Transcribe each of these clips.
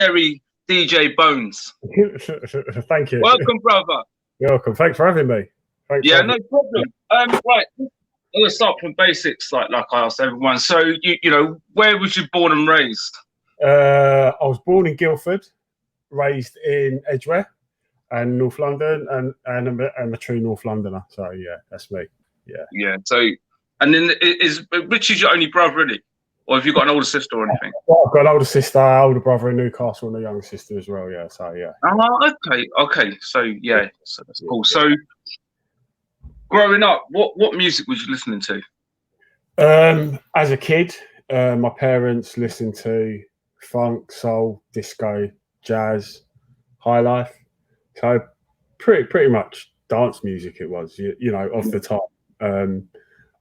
legendary DJ Bones. Thank you. Welcome, brother. You're welcome. Thanks for having me. No problem. Right, I'm gonna start from basics, like I asked everyone. So, you know, where was you born and raised? I was born in Guildford, raised in Edgware and North London, and I'm a true North Londoner. So yeah, that's me. Yeah. Yeah. So, and then is Richie's your only brother, really? Or have you got an older sister or anything? Well, I've got an older sister, older brother in Newcastle, and a younger sister as well. Yeah, so yeah. Oh, okay. So yeah, so that's cool. So, growing up, what music was you listening to? As a kid, my parents listened to funk, soul, disco, jazz, high life. So pretty much dance music. It was, you know, of the time.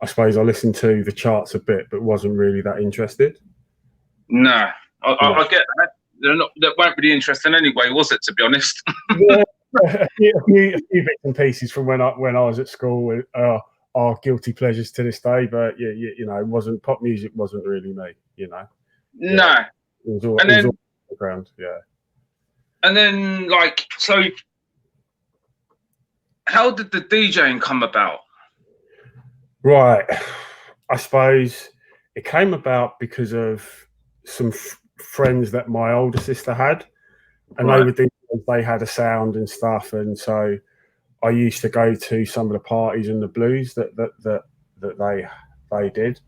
I suppose I listened to the charts a bit, but wasn't really that interested. Nah, I get that. That weren't really interesting anyway, was it? To be honest. Yeah, a few bits and pieces from when I was at school are guilty pleasures to this day. But yeah, you know, it wasn't pop music. Wasn't really me. You know. No. It was all, and it was all background. Yeah. And then, like, so, how did the DJing come about? Right. I suppose it came about because of some friends that my older sister had, and they had a sound and stuff, and so I used to go to some of the parties and the blues that they did.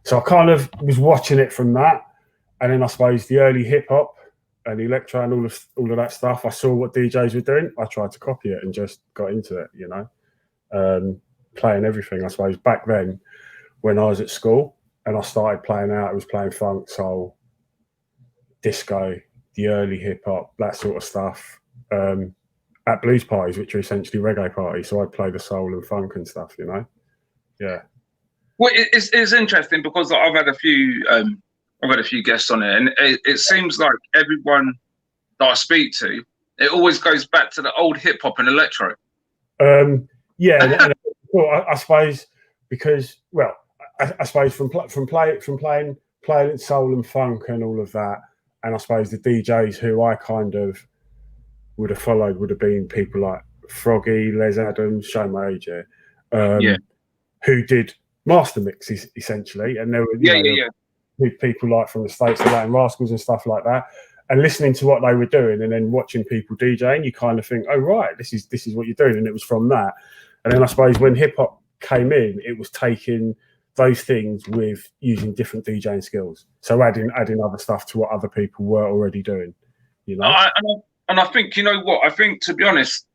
So I kind of was watching it from that, and then I suppose the early hip hop and electro and all of that stuff. I saw what DJs were doing. I tried to copy it and just got into it. You know. Playing everything, I suppose, back then when I was at school and I started playing out, I was playing funk, soul, disco, the early hip hop, that sort of stuff, at blues parties, which are essentially reggae parties. So I'd play the soul and funk and stuff, you know. Yeah. Well, it's interesting because I've had a few guests on it, and it seems like everyone that I speak to, it always goes back to the old hip hop and electro. Yeah. Well, I suppose because, well, I suppose from playing soul and funk and all of that, and I suppose the DJs who I kind of would have followed would have been people like Froggy, Les Adams, show my age here, who did master mixes essentially, and there were people like from the States, the Latin Rascals and stuff like that, and listening to what they were doing, and then watching people DJing, you kind of think, oh right, this is what you're doing, and it was from that. And then I suppose when hip hop came in, it was taking those things with using different DJing skills. So adding other stuff to what other people were already doing, you know. And I think, you know what? I think, to be honest,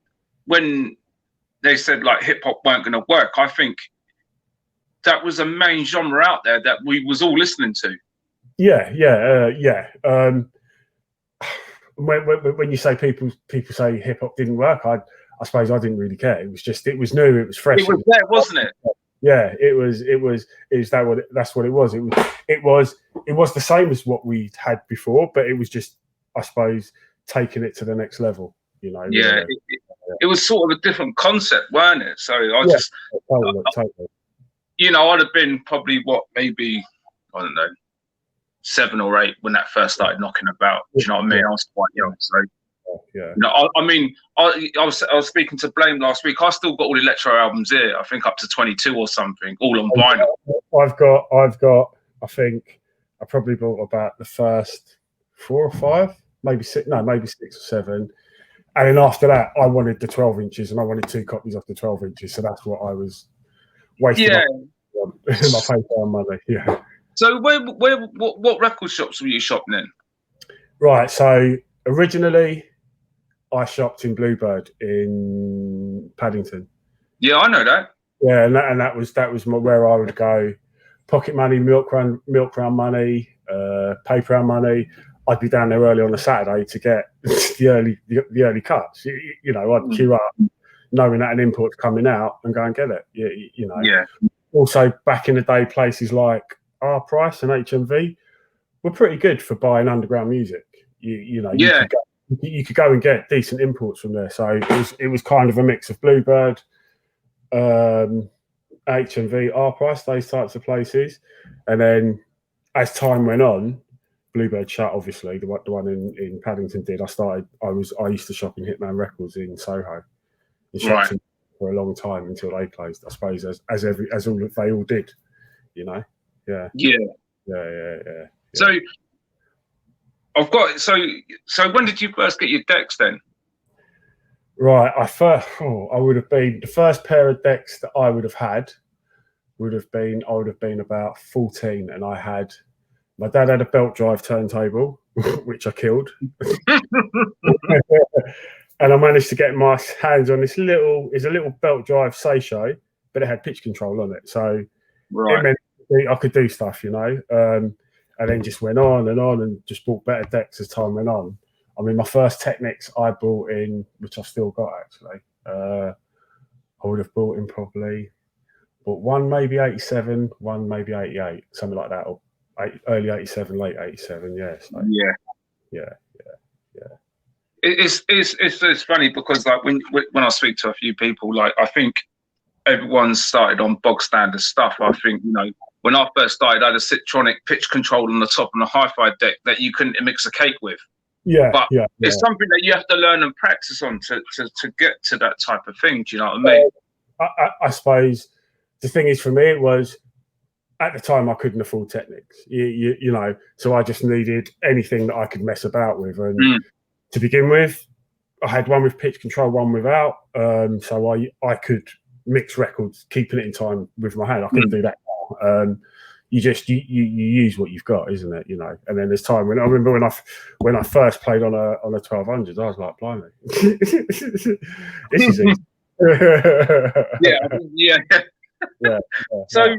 when they said like hip hop weren't going to work, I think that was a main genre out there that we was all listening to. Yeah. When you say people say hip hop didn't work, I suppose I didn't really care. It was new, it was fresh. It was there, wasn't it? Yeah, that's what it was. It was the same as what we had before, but it was just, I suppose, taking it to the next level, you know. Yeah, it was sort of a different concept, weren't it? So totally. You know, I'd have been probably maybe, I don't know, 7 or 8 when that first started knocking about. Do you know what I mean? I was quite young, so. Yeah. No, I mean, I was speaking to Blame last week. I still got all the electro albums here. I think up to 22 or something, all on vinyl. I've got. I think I probably bought about the first 4 or 5, maybe 6. No, maybe 6 or 7. And then after that, I wanted the 12 inches, and I wanted 2 copies of the 12 inches. So that's what I was wasting my paper and money. Yeah. So what record shops were you shopping in? Right. So originally, I shopped in Bluebird in Paddington. Yeah, I know that. Yeah, and that was where I would go. Pocket money, milk run money, paper round money. I'd be down there early on a Saturday to get the early cuts. You know, I'd queue up, knowing that an import's coming out, and go and get it. You know. Yeah. Also, back in the day, places like R Price and HMV were pretty good for buying underground music. You know. Yeah. You could go and get decent imports from there. So it was kind of a mix of Bluebird, HMV, R Price, those types of places. And then as time went on, Bluebird shut, obviously, the one in Paddington did. I used to shop in Hitman Records in Soho, and shops for a long time until they closed. I suppose as they all did, you know. Yeah. So I've got so when did you first get your decks then? Right, I would have been the first pair of decks that I would have had. I would have been about 14, and my dad had a belt drive turntable, which I killed. And I managed to get my hands on it's a little belt drive Seisho, but it had pitch control on it. So it meant I could do stuff, you know. And then just went on and just bought better decks as time went on. I mean, my first Technics I bought in, which I've still got actually, I would have bought in probably, but one maybe 87, one maybe 88, something like that, or early 87, late 87. Yeah. So, yeah. It's funny because like when I speak to a few people, like I think everyone's started on bog standard stuff. I think, you know, when I first started, I had a Citronic pitch control on the top and a hi-fi deck that you couldn't mix a cake with. But it's something that you have to learn and practice on to get to that type of thing. Do you know what I mean? I suppose the thing is, for me, it was at the time I couldn't afford Technics, you know, so I just needed anything that I could mess about with. And to begin with, I had one with pitch control, one without. So I could mix records, keeping it in time with my hand. I couldn't do that now. You use what you've got, isn't it? You know. And then there's time when I remember when I first played on a 1200, I was like, blimey, this is easy. Yeah. So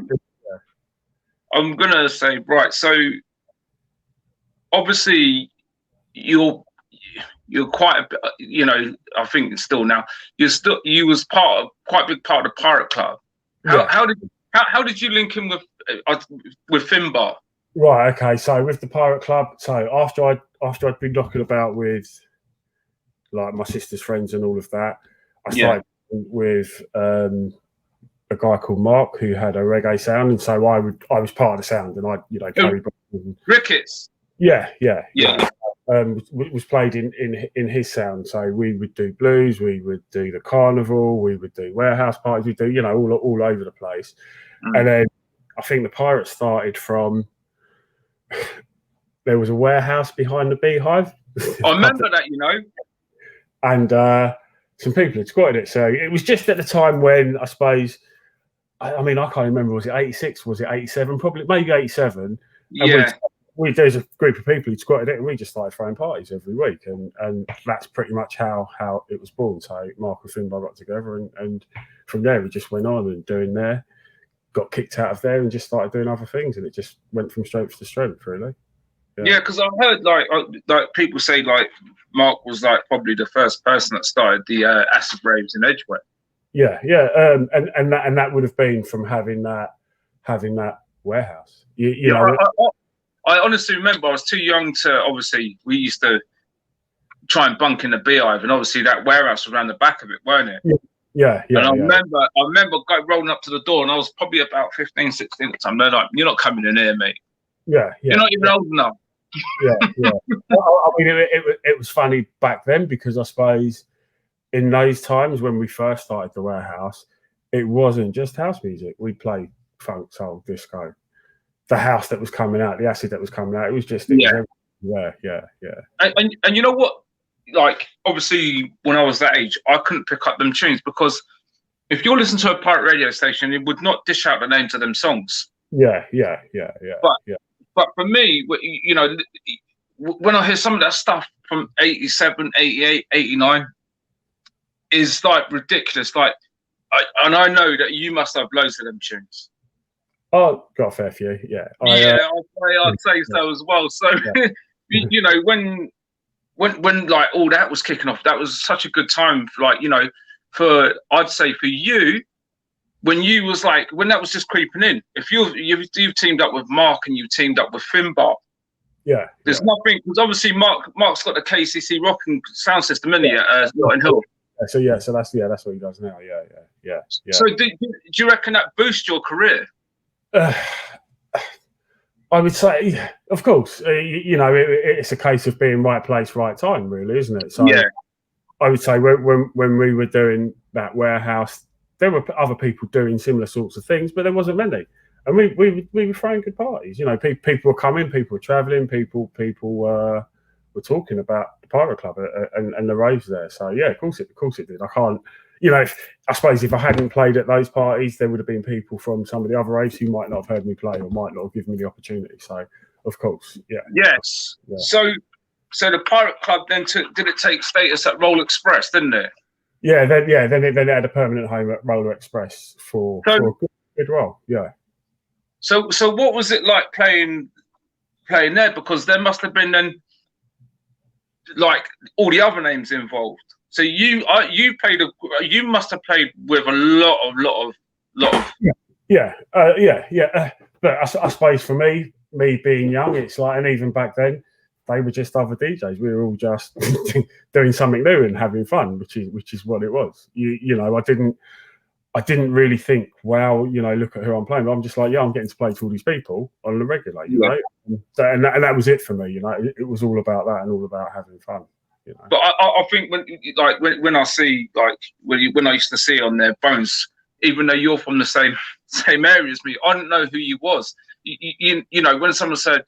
I'm gonna say, right. So obviously you're quite a, you know, I think still now you was quite a big part of the Pirate Club. How did you link in with Finbar? Right. Okay. So with the Pirate Club, so after I'd been knocking about with like my sister's friends and all of that, I started with a guy called Mark who had a reggae sound, and so I was part of the sound, and I carried Ricketts. Yeah. Was played in his sound. So we would do blues, we would do the carnival, we would do warehouse parties, we'd do, you know, all over the place. And then I think the Pirates started from there was a warehouse behind the Beehive. I remember that, you know. And some people had squatted it. So it was just at the time when I suppose I mean I can't remember, was it 86, was it 87? Probably maybe 87. Yeah. There's a group of people who squatted it, and we just started throwing parties every week, and that's pretty much how it was born. So Mark and Finbar got together, and from there we just went on and doing there, got kicked out of there, and just started doing other things, and it just went from strength to strength, really. Yeah, because I heard like people say like Mark was like probably the first person that started the acid raves in Edgware. Yeah, and that would have been from having that warehouse. You know. I honestly remember I was too young to, obviously, we used to try and bunk in the Beehive, and obviously that warehouse was around the back of it, weren't it? Yeah. And I remember going rolling up to the door, and I was probably about 15, 16 at the time. They're like, "You're not coming in here, mate. You're not even old enough." Yeah. I mean, it was funny back then because I suppose in those times when we first started the warehouse, it wasn't just house music. We played funk, soul, disco. The house that was coming out, the acid that was coming out, it was yeah. And you know what? Like, obviously, when I was that age, I couldn't pick up them tunes because if you're listening to a pirate radio station, it would not dish out the names of them songs. Yeah. But for me, you know, when I hear some of that stuff from 87, 88, 89, is like ridiculous. Like, I know that you must have loads of them tunes. Oh, got a fair few, yeah. I'd say so as well. So, you know, when like all that was kicking off, that was such a good time for, like, you know, I'd say for you, when you was like, when that was just creeping in, if you've teamed up with Mark and you teamed up with Finbar, there's nothing, because obviously Mark's got the KCC rocking sound system in here at Notting Hill. So that's what he does now. Yeah. So do you reckon that boosts your career? I would say, of course, you know, it's a case of being right place, right time, really, isn't it? So Yeah. I would say when we were doing that warehouse, there were other people doing similar sorts of things, but there wasn't many. And we were throwing good parties. You know, people were coming, people were traveling, people were talking about the Pirate Club and the raves there. So yeah, of course it did. I can't, you know, I suppose if I hadn't played at those parties, there would have been people from some of the other raves who might not have heard me play or might not have given me the opportunity. So of course, yeah. Yes. Yeah. So the Pirate Club then did it take status at Roller Express, didn't it? Yeah, then it had a permanent home at Roller Express for a good while. Yeah. So what was it like playing there? Because there must have been then like all the other names involved. So you must have played with a lot of. Yeah. But I suppose for me being young, it's like, and even back then, they were just other DJs. We were all just doing something new and having fun, which is what it was. You know, I didn't really think, wow, you know, look at who I'm playing. I'm just like, yeah, I'm getting to play to all these people on the regular, you know. And that was it for me, you know. It was all about that and all about having fun, you know. But I think when I see like when I used to see on their Bones, even though you're from the same area as me, I didn't know who you was. You know, when someone said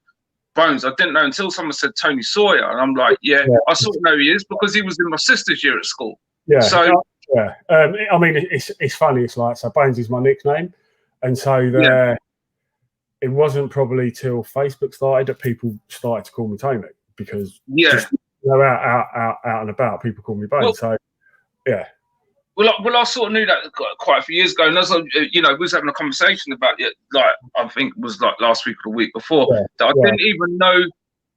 Bones, I didn't know until someone said Tony Sawyer, and I'm like, yeah. I sort of know he is because he was in my sister's year at school. Yeah. So yeah. I mean, it's funny. It's like, so Bones is my nickname, and so it wasn't probably till Facebook started that people started to call me Tony, because just, you know, out and about, people call me Bones. Well, so yeah. Well, I sort of knew that quite a few years ago, and as you know, we was having a conversation about it. Like I think it was like last week or the week before that I didn't even know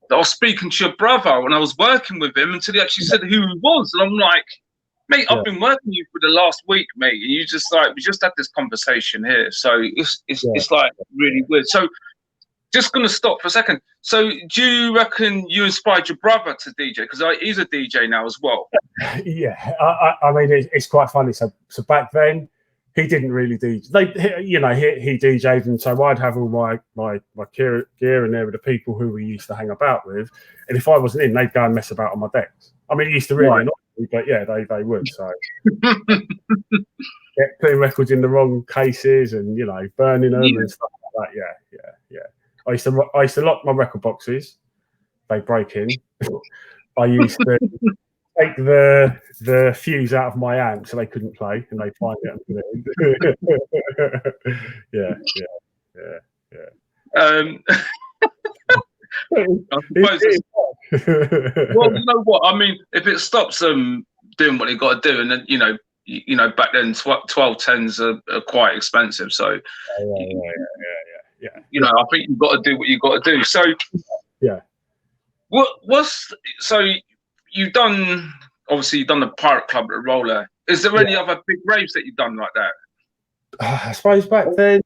that I was speaking to your brother when I was working with him until he actually said who he was, and I'm like, mate, I've been working with you for the last week, mate, and you just like we just had this conversation here, so it's like really weird. So just gonna stop for a second. So do you reckon you inspired your brother to DJ? Because he's a DJ now as well. Yeah, I mean, it's quite funny. So back then, he didn't really DJ. You know, he DJ'd, and so I'd have all my gear in there with the people who we used to hang about with, and if I wasn't in, they'd go and mess about on my decks. I mean, it used to really annoy me, but yeah, they would. So putting records in the wrong cases and, you know, burning them and stuff like that. Yeah. I used to lock my record boxes. They break in. I used to take the fuse out of my amp so they couldn't play, and they find it. Yeah. I suppose well, you know what? I mean, if it stops them doing what they got to do, and then you know, back then 1210s are quite expensive, so you know, I think you've got to do what you've got to do. So so you've done the Pirate Club at Roller. Is there any other big raves that you've done like that? I suppose back then,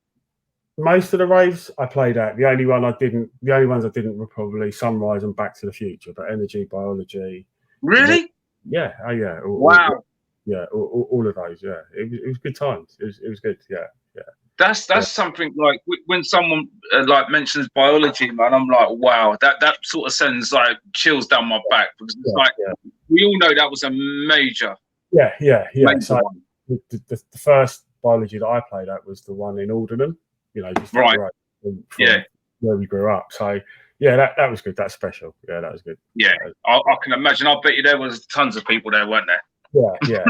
most of the raves I played at. The only ones I didn't were probably Sunrise and Back to the Future, but Energy, Biology. Really? Yeah. Oh yeah. Wow. All of those. Yeah. It was good times. It was good. Yeah. That's something like when someone like mentions Biology, man, I'm like, wow, that sort of sends like chills down my back, because it's like we all know that was a major. Yeah. Major so the first Biology that I played at was the one in Aldenham, you know, just right from where we grew up. So yeah, that was good. That's special. Yeah, that was good. Yeah, I can imagine. I bet you there was tons of people there, weren't there? Yeah.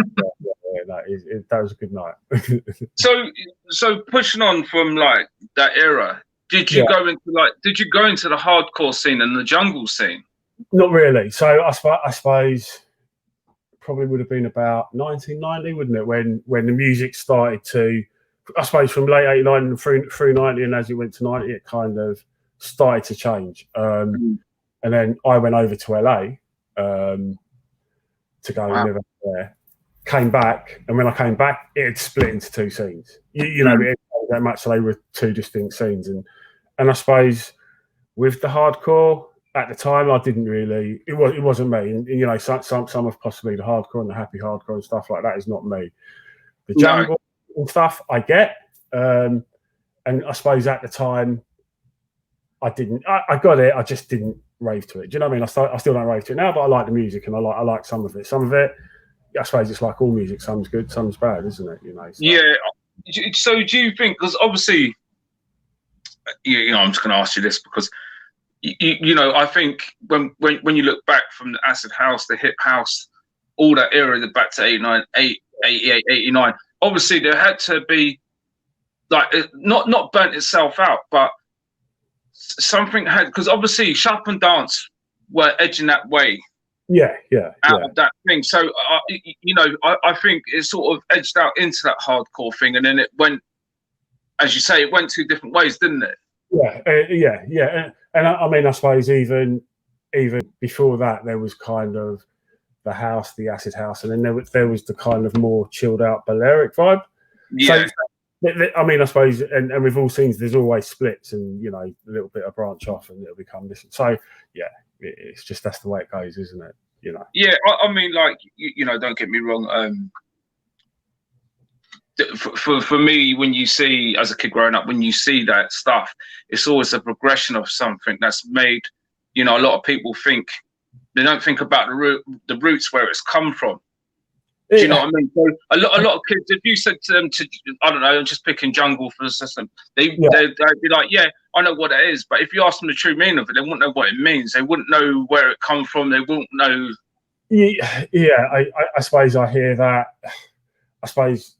That was a good night. So pushing on from like that era, did you go into the hardcore scene and the jungle scene? Not really. So I suppose probably would have been about 1990, wouldn't it, when the music started to, I suppose from late 89 and through 90, and as it went to 90, it kind of started to change. And then I went over to LA to go and live up there. Came back, and when I came back, it had split into two scenes. You know, it wasn't that much, so they were two distinct scenes. And I suppose with the hardcore at the time, I didn't really. It wasn't me. And you know, some of possibly the hardcore and the happy hardcore and stuff like that is not me. The jungle and stuff I get, and I suppose at the time, I got it. I just didn't rave to it. Do you know what I mean? I still don't rave to it now, but I like the music and I like some of it. Some of it, I suppose it's like all music. Some's good, some's bad, isn't it? You know. So. Yeah. So do you think? Because obviously, you know, I'm just going to ask you this because you know, I think when you look back from the acid house, the hip house, all that era, back to 89, 88, 89, obviously there had to be like not burnt itself out, but something had, because obviously Sharp and Dance were edging that way. Out of that thing. So you know, I think it sort of edged out into that hardcore thing, and then it went, as you say, it went two different ways, didn't it? Yeah. And I mean, I suppose even before that, there was kind of the house, the acid house, and then there was the kind of more chilled out Balearic vibe. Yeah. So, I mean, I suppose, and we've all seen there's always splits, and you know, a little bit of branch off, and it'll become this. So yeah, it's just that's the way it goes, isn't it? You know. Yeah, I mean, like you know, don't get me wrong. For me, when you see, as a kid growing up, when you see that stuff, it's always a progression of something that's made, you know, a lot of people think, they don't think about the roots where it's come from. Do you know what I mean? So a lot of kids, if you said to them, I don't know, I'm just picking jungle for the system, they'd be like, yeah, I know what it is. But if you ask them the true meaning of it, they wouldn't know what it means. They wouldn't know where it come from. They wouldn't know. Yeah, I suppose I hear that. I suppose.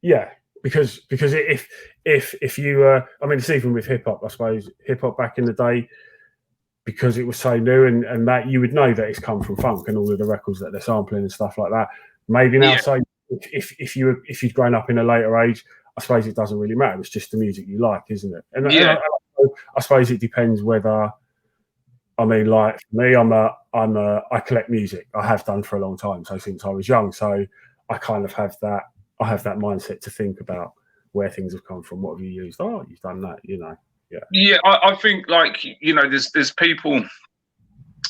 Yeah, because if you I mean, it's even with hip hop. I suppose hip hop back in the day, because it was so new and that you would know that it's come from funk and all of the records that they're sampling and stuff like that. Maybe now, so if you'd grown up in a later age, I suppose it doesn't really matter. It's just the music you like, isn't it? And I suppose it depends whether. I mean, like for me, I collect music. I have done for a long time, so since I was young. So I kind of have that. I have that mindset to think about where things have come from. What have you used? Oh, you've done that, you know. Yeah, I think, like, you know, there's people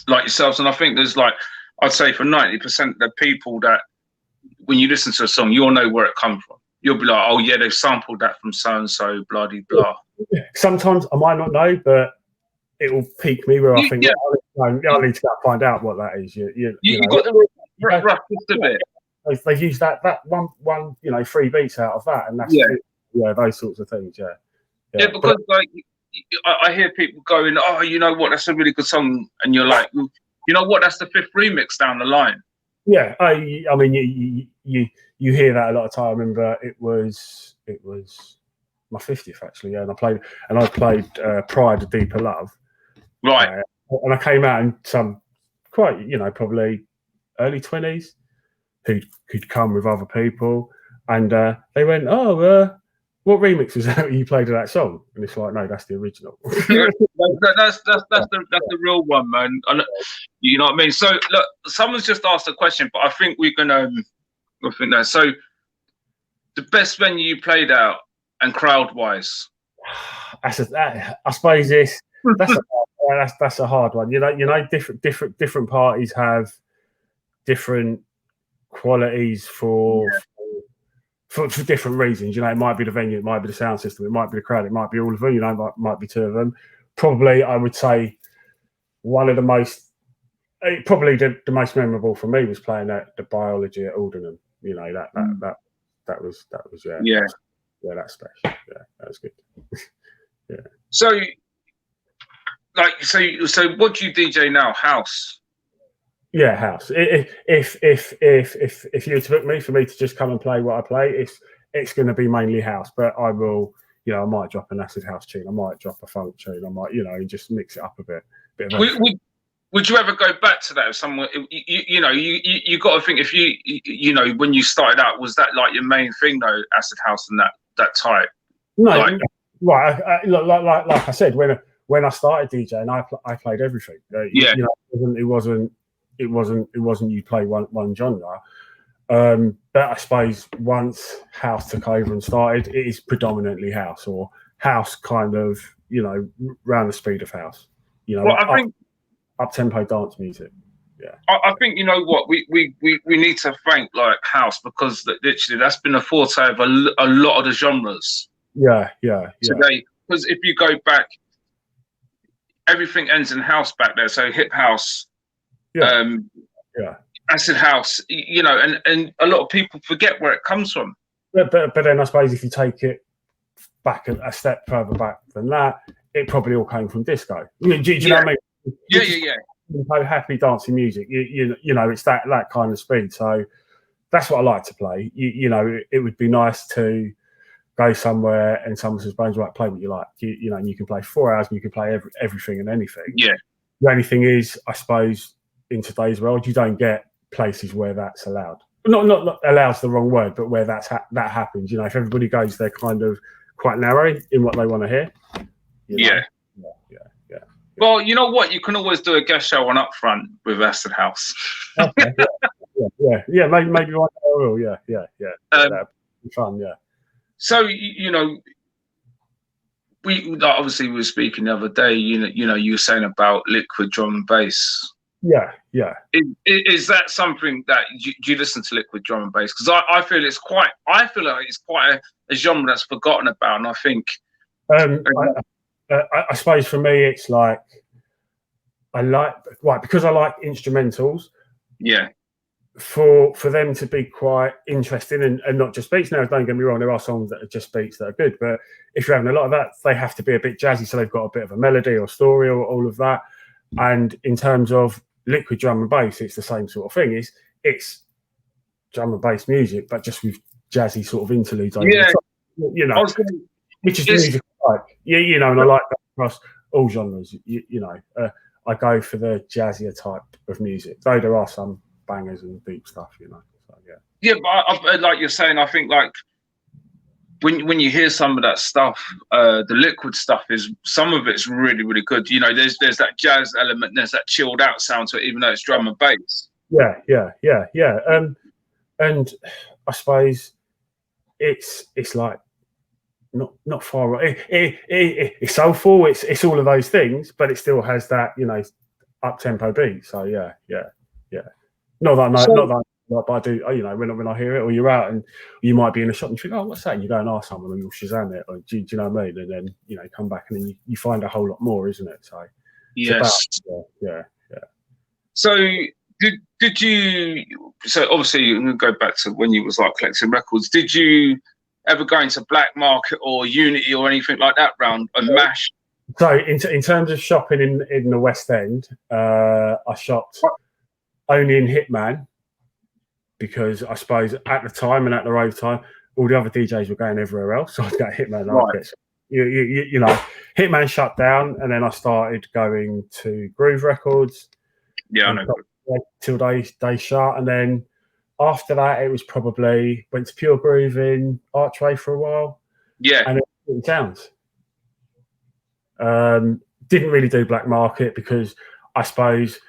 like yourselves, and I think there's, like, I'd say for 90% of the people that when you listen to a song, you'll know where it comes from. You'll be like, oh yeah, they've sampled that from so and so, blah de blah. Sometimes I might not know, but it will pique me where I think I need to go and find out what that is. You know, got the rough of it. They've used that one, you know, 3 beats out of that, and that's those sorts of things. Yeah, because like I hear people going, oh, you know what, that's a really good song, and you're like, you know what, that's the 5th remix down the line. Yeah, I mean, you hear that a lot of time. I remember it was my 50th actually, yeah, and I played Pride of Deeper Love, right, and I came out in some quite, you know, probably early 20s. Who'd come with other people, and they went, "Oh, what remix was that you played of that song?" And it's like, no, that's the original. that's the real one, man. You know what I mean? So look, someone's just asked a question, but I think we're gonna. I think that. So the best venue you played out and crowd wise. I suppose that's a hard one. You know, different parties have different qualities for different reasons. You know, it might be the venue, it might be the sound system, it might be the crowd, it might be all of them. You know, might be 2 of them. Probably, I would say one of the most, probably the most memorable for me was playing at the Biology at Aldenham. You know, that was that's special. Yeah, that was good. Yeah. So, like, so what do you DJ now? House. Yeah, house. If you were to book me for me to just come and play what I play, it's going to be mainly house. But I will, you know, I might drop an acid house tune, I might drop a funk tune, I might, you know, just mix it up a bit. Would you ever go back to that? If someone, you know, you got to think, if you know, when you started out, was that like your main thing though, acid house and that type? No, like, right. Like I said, when I started DJing, I played everything. You know, it wasn't you play one genre. But I suppose once house took over and started, it is predominantly house, or house kind of, you know, round the speed of house. You know, well, I think up-tempo dance music. Yeah, I think, you know what, we need to thank like house, because literally that's been a forte of a lot of the genres. Yeah. Today, because if you go back, everything ends in house back there. So hip house, acid house, you know, and a lot of people forget where it comes from. But then I suppose if you take it back a step further back than that, it probably all came from disco. Do you know what I mean? Yeah. So happy dancing music, you know, it's that kind of speed. So that's what I like to play. You know, it would be nice to go somewhere and someone says, "Bones, right, play what you like." You know, and you can play 4 hours and you can play everything and anything. Yeah. The only thing is, I suppose, in today's world, you don't get places where that's allowed. Not allowed's the wrong word, but where that happens. You know, if everybody goes, they're kind of quite narrow in what they want to hear. You know? Yeah. Well, you know what? You can always do a guest show on Upfront with Acid House. Okay, yeah. Maybe one day I will. Yeah. That'd be fun. Yeah. So you know, we obviously were speaking the other day. You know, you were saying about liquid drum and bass. Yeah. Is that something that do you listen to liquid drum and bass? Because I feel like it's quite a genre that's forgotten about, and I think. I suppose for me, it's like because I like instrumentals. Yeah. For them to be quite interesting and not just beats. Now, don't get me wrong, there are songs that are just beats that are good, but if you're having a lot of that, they have to be a bit jazzy, so they've got a bit of a melody or story or all of that. And in terms of liquid drum and bass, it's the same sort of thing. It's drum and bass music, but just with jazzy sort of interludes. You know, which is the music I like. You know, and I like that across all genres. You know, I go for the jazzier type of music, though there are some bangers and deep stuff, you know. So, yeah, but like you're saying, I think like when you hear some of that stuff, the liquid stuff is some of it's really, really good. You know, there's that jazz element, there's that chilled out sound to it, even though it's drum and bass. Yeah. And I suppose it's like not far away. It's soulful. It's all of those things, but it still has that, you know, up tempo beat. So yeah. Not that I know, but I do. You know, when I hear it, or you're out and you might be in a shop and you think, "Oh, what's that?" And you go and ask someone, and you'll Shazam it, or do you know what I mean? And then you know, come back and then you find a whole lot more, isn't it? So yes, yeah. So did you? So obviously, I'm gonna go back to when you was like collecting records. Did you ever go into Black Market or Unity or anything like that round and Mash? So in terms of shopping in the West End, I shopped only in Hitman, because I suppose at the time and at the rave time, all the other DJs were going everywhere else. So I'd go Hitman. Right. You know, Hitman shut down, and then I started going to Groove Records. Yeah, I know. Till they shut, and then after that, it was probably went to Pure Groove in Archway for a while. Yeah, and then in Towns. Didn't really do Black Market because I suppose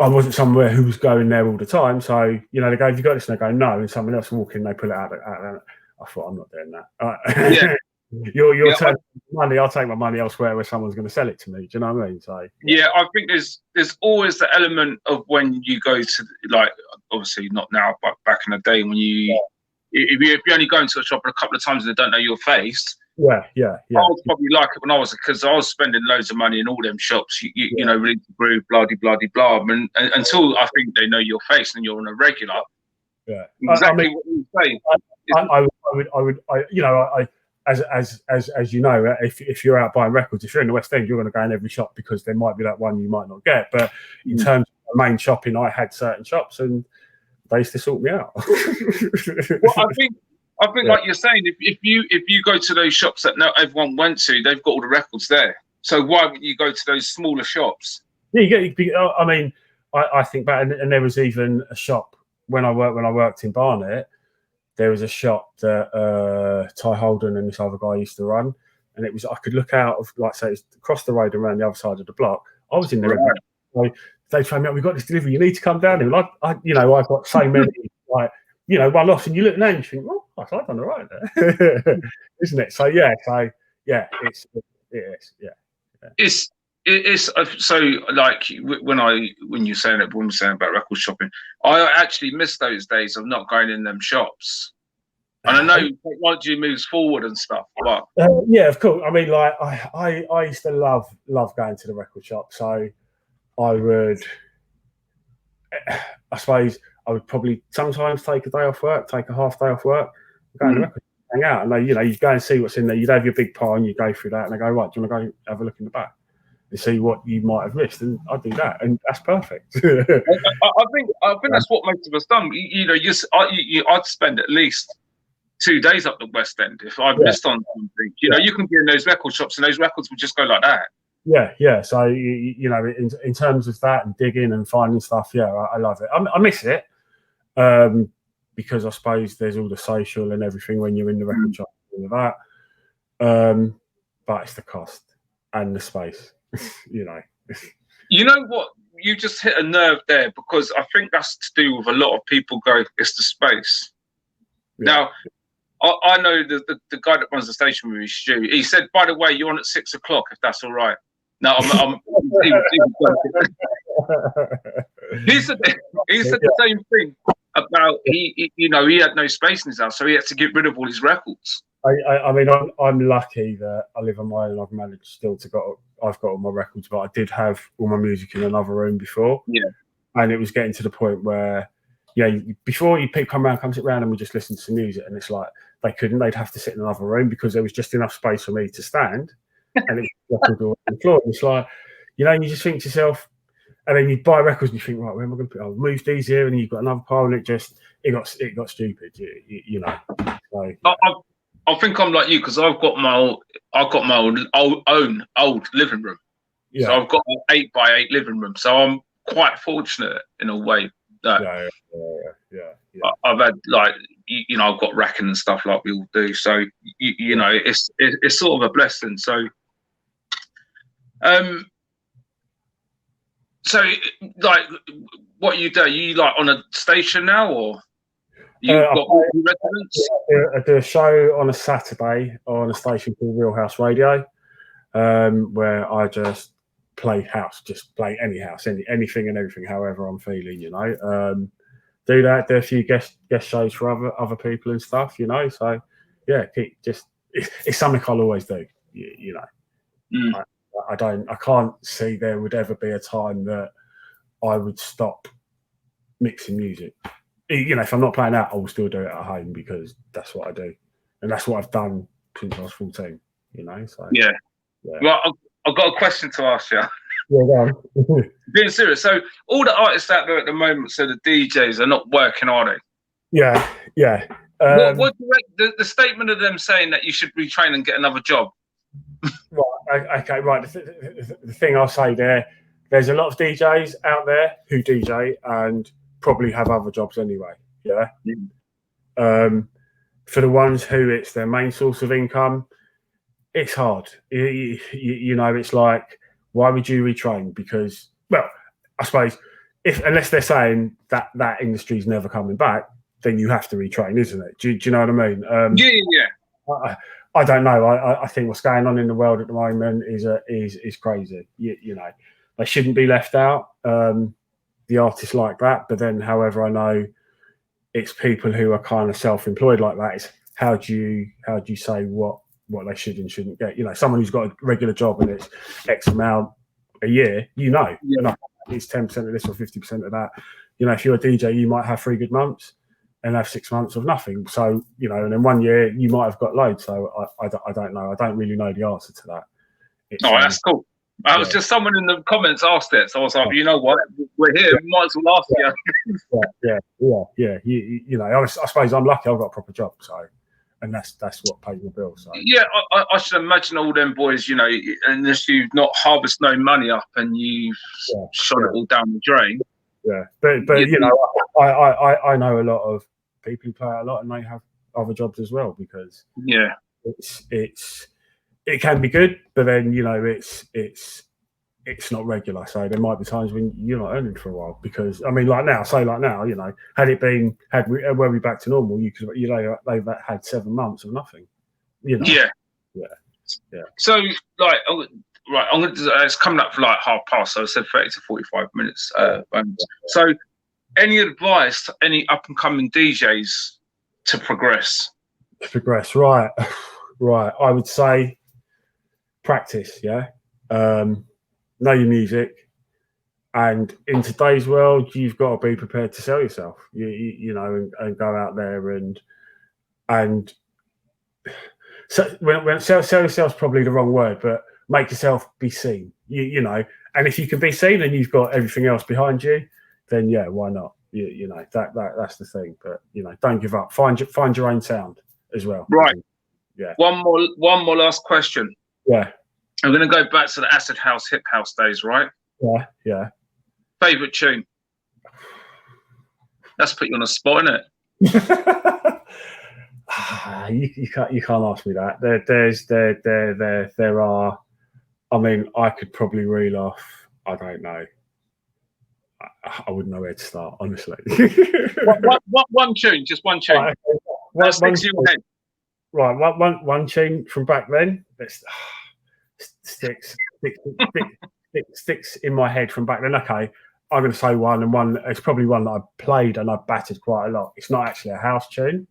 I wasn't somewhere who was going there all the time. So, you know, they go, "Have you got this?" And they go, "No." And someone else walk in, they pull it out. I thought, I'm not doing that. Yeah. You're taking money. I'll take my money elsewhere where someone's going to sell it to me. Do you know what I mean? So yeah, I think there's always the element of when you go to, like, obviously not now, but back in the day when you, if you only go into a shop a couple of times and they don't know your face. Yeah. I was probably like it when I was, because I was spending loads of money in all them shops. You know, really Groove, blah blah, and until I think they know your face and you're on a regular. Yeah, exactly what you say. I would, you know, as you know, if you're out buying records, if you're in the West End, you're going to go in every shop because there might be that one you might not get. But in terms of main shopping, I had certain shops and they used to sort me out. Well, I think like you're saying, if you go to those shops that not everyone went to, they've got all the records there. So why wouldn't you go to those smaller shops? Yeah, I mean, I think back, and there was even a shop when I worked in Barnet. There was a shop that Ty Holden and this other guy used to run, and it was, I could look out of, like, say, across the road and around the other side of the block. I was in there. Right. They phoned me up, "We've got this delivery. You need to come down here." Like, I've got so many, like, you know, one off, and you look now and you think, "Oh, I've done all right there," isn't it? So yeah, it's so, like, when you're saying about record shopping, I actually miss those days of not going in them shops. And I know technology moves forward and stuff, but yeah, of course. I mean, like I used to love going to the record shop. So I would, I suppose, I would probably sometimes take a day off work, take a half day off work, go to the record shop, hang out, and you go and see what's in there. You'd have your big pile and you go through that, and they go, right, do you want to go have a look in the back and see what you might have missed? And I'd do that, and that's perfect. I think that's what most of us done. I'd spend at least 2 days up the West End if I've missed on something. You can be in those record shops and those records would just go like that. Yeah. So in terms of that and digging and finding stuff, I love it. I miss it because I suppose there's all the social and everything when you're in the record shop and all of that. But it's the cost and the space. You know what? You just hit a nerve there, because I think that's to do with a lot of people going, it's the space. Now, I know the guy that runs the station with me, Stu. He said, by the way, you're on at 6 o'clock, if that's all right. No, he said the same thing about he had no space in his house, so he had to get rid of all his records. I mean, I'm lucky that I live on my own. I've managed still I've got all my records, but I did have all my music in another room before. Yeah, and it was getting to the point where, before people come sit around and we just listen to some music, and it's like they'd have to sit in another room because there was just enough space for me to stand, and it was on the floor. And it's like, you just think to yourself, and then you buy records and you think, right, where am I going to put? I'll move these here, and you've got another pile, and it got stupid, So, I think I'm like you, because I've got my own old living room. Yeah. So I've got an 8x8 living room. So I'm quite fortunate in a way that I've had I've got racking and stuff like we all do. So it's sort of a blessing. So what you do? Are you on a station now, or? I do a show on a Saturday on a station called Real House Radio, where I just play house, just play any house, anything and everything, however I'm feeling, do that, do a few guest shows for other people and stuff, so it's something I'll always do, I can't see there would ever be a time that I would stop mixing music. If I'm not playing out, I will still do it at home, because that's what I do, and that's what I've done since I was 14. So Well, I've got a question to ask you. Being serious, so all the artists out there at the moment, so the DJs are not working, are they? Yeah. What the statement of them saying that you should retrain and get another job? Right. The thing I'll say there's a lot of DJs out there who DJ and probably have other jobs anyway. For the ones who it's their main source of income, it's hard. It's like, why would you retrain? Because, well, I suppose unless they're saying that industry's never coming back, then you have to retrain, isn't it? Do you know what I mean? I don't know. I think what's going on in the world at the moment is crazy. They shouldn't be left out. The artists like that, but then, however, I know it's people who are kind of self-employed like that. It's how do you say what they should and shouldn't get? Someone who's got a regular job and it's X amount a year, it's 10% of this or 50% of that. If you're a DJ, you might have 3 good months and have 6 months of nothing. So and then 1 year you might have got loads. So I don't know. I don't really know the answer to that. That's cool. I was just someone in the comments asked it, so I was like, you know what, we're here, we might as well ask you. I suppose I'm lucky I've got a proper job, so, and that's what pays the bills. So. Yeah, I should imagine all them boys, unless you've not harvest no money up and you've shot it all down the drain. Yeah, but I know a lot of people who play a lot and they have other jobs as well, because it can be good, but then it's not regular. So there might be times when you're not earning for a while, because like now, were we back to normal, they've had 7 months of nothing. Yeah. So right, I'm gonna. It's coming up for past, so I said 30 to 45 minutes. So, any advice to any up and coming DJs to progress? To progress, right. Right. I would say practice, yeah. Know your music. And in today's world, you've got to be prepared to sell yourself, you know, and go out there and so when sell yourself's probably the wrong word, but make yourself be seen, you know. And if you can be seen and you've got everything else behind you, then yeah, why not? You know, that's the thing. But you know, don't give up. Find your own sound as well. Right. Yeah. One more last question. Yeah. I'm going to go back to the acid house, hip house days, right? Yeah. Yeah. Favorite tune? That's put you on a spot, isn't it? You can't ask me that. There are. I mean, I could probably reel off. I don't know. I wouldn't know where to start, honestly. One tune, just one tune. Right, okay. That sticks to your head. Right, one tune from back then that sticks in my head from back then. Okay, I'm going to say one, and one. It's probably one that I played and I battered quite a lot. It's not actually a house tune.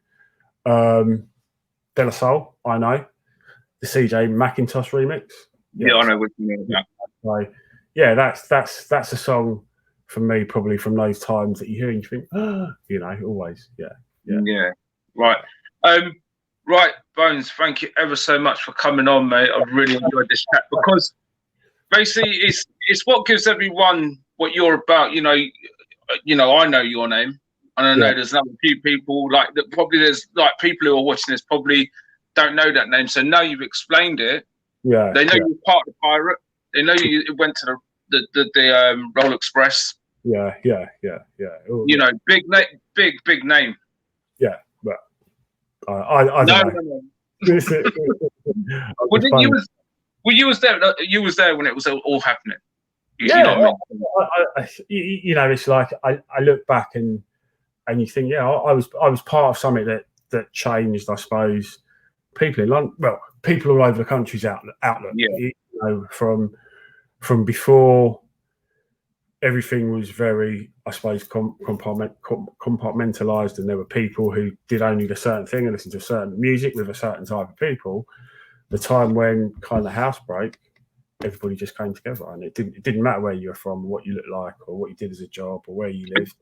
De La Soul, I know, the CJ McIntosh remix. Yeah, I know what you mean. Yeah. So, yeah, that's a song for me, probably from those times that you hear and you think, oh, you know, always, yeah. Right, right, Bones. Thank you ever so much for coming on, mate. I've really enjoyed this chat because basically it's what gives everyone what you're about. You know, I know your name. And I know there's another few people like that. Probably there's like people who are watching this probably don't know that name. So now you've explained it. Yeah, they know you're part of the Pirate. They know you went to the Roll Express. Yeah. Ooh, you know, big name. Yeah, but I don't know. Well, you was there. You was there when it was all happening. You know what I mean? You know, it's like I look back and you think, yeah, I was part of something that changed, I suppose, people in London, well, people all over the country's outlook. Yeah. You know, from before everything was very, I suppose, compartmentalized, and there were people who did only a certain thing and listened to certain music with a certain type of people. The time when kind of house broke, everybody just came together, and it didn't matter where you were from, what you looked like, or what you did as a job, or where you lived.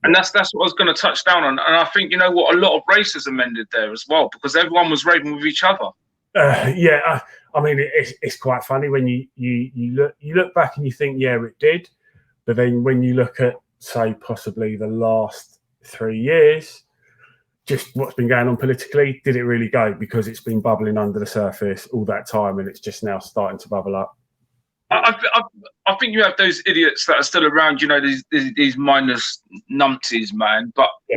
And that's what I was going to touch down on. And I think, you know what, a lot of racism ended there as well, because everyone was raving with each other. I mean, it's quite funny when you look back and you think, yeah, it did. But then when you look at, say, possibly the last 3 years, just what's been going on politically, did it really go? Because it's been bubbling under the surface all that time, and it's just now starting to bubble up. I think you have those idiots that are still around, you know, these mindless numpties, man. But yeah.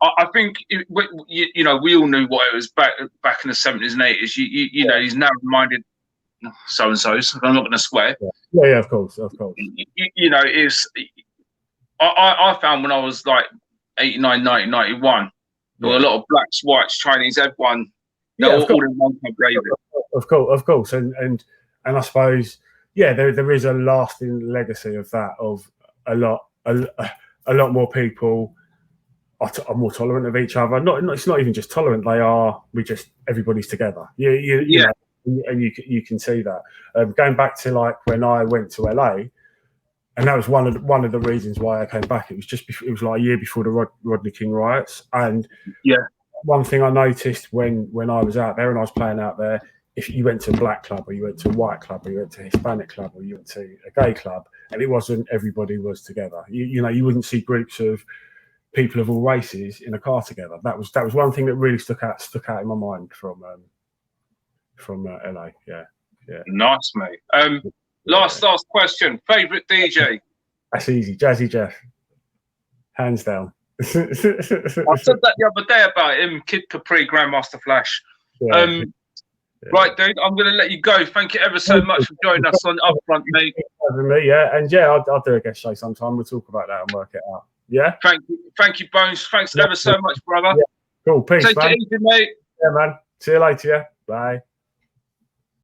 I think, you know, we all knew what it was back in the 70s and 80s. You know, these narrow-minded so-and-sos. I'm not going to swear. Yeah, of course. You know, I found when I was like 89, 90, 91, there were a lot of blacks, whites, Chinese, everyone. They're all in one club raving. Of course. And I suppose, yeah, there is a lasting legacy of that, of a lot more people are more tolerant of each other. It's not even just tolerant. Everybody's together. You know, and you can see that. Going back to like when I went to LA, and that was one of the reasons why I came back. It was like a year before the Rodney King riots, and one thing I noticed when I was out there and I was playing out there, if you went to a black club or you went to a white club or you went to a Hispanic club or you went to a gay club, and it wasn't everybody was together. You know, you wouldn't see groups of people of all races in a car together. That was one thing that really stuck out in my mind from LA. Yeah. Nice, mate. Last question. Favorite DJ? That's easy. Jazzy Jeff, hands down. I said that the other day about him, Kid Capri, Grandmaster Flash. Right, dude, I'm going to let you go. Thank you ever so much for joining us on Upfront, mate. Having me, yeah, and yeah, I'll do a guest show sometime. We'll talk about that and work it out. Yeah. Thank you, Bones. Thanks ever so much, brother. Yeah. Cool. Peace, Take man. it easy, mate. Yeah, man. See you later. Yeah. Bye.